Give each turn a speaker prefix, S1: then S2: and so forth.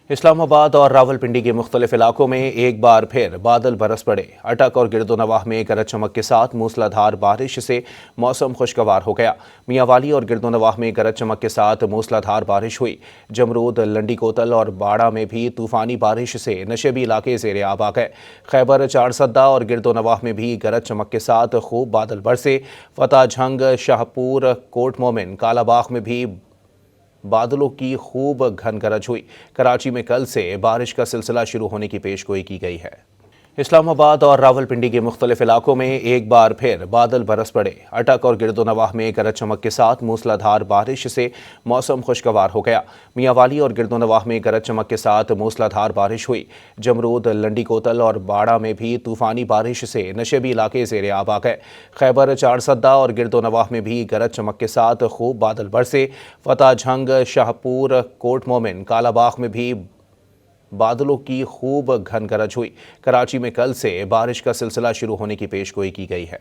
S1: इस्लामाबाद और रावलपिंडी के मुख्तलिफ इलाकों में एक बार फिर बादल बरस पड़े। अटक और गिरदोनवाह में गरज चमक के साथ मूसलाधार बारिश से मौसम खुशगवार हो गया। मियांवाली और गिरदोनवाह में गरज चमक के साथ मूसलाधार बारिश हुई। जमरूद, लंडी कोतल और बाड़ा में भी तूफानी बारिश से नशेबी इलाके ज़ेरे आब आ गए। खैबर चारसद्दा और गिरदोनवाह में भी गरज चमक के साथ खूब बादल बरसे। फतेह जंग, शाहपुर, कोट मोमिन, कालाबाग में भी बादलों की खूब घन गरज हुई। कराची में कल से बारिश का सिलसिला शुरू होने की पेशगोई की गई है। इस्लामाबाद और रावलपिंडी के मुख्तलिफ इलाकों में एक बार फिर बादल बरस पड़े। अटक और गिरदोनवाह में गरज चमक के साथ मूसलाधार बारिश से मौसम खुशगवार हो गया। मियांवाली और गिरदोनवाह में गरज चमक के साथ मूसलाधार बारिश हुई। जमरूद, लंडी कोतल और बाड़ा में भी तूफानी बारिश से नशेबी इलाके ज़ेरे आब आ गए। खैबर चारसद्दा और गिरदोनवाह में भी गरज चमक के साथ खूब बादल बरसे। फतेह जंग, शाहपुर, कोट मोमिन, कालाबाग में भी बादलों की खूब घन गरज हुई। कराची में कल से बारिश का सिलसिला शुरू होने की पेशगोई की गई है।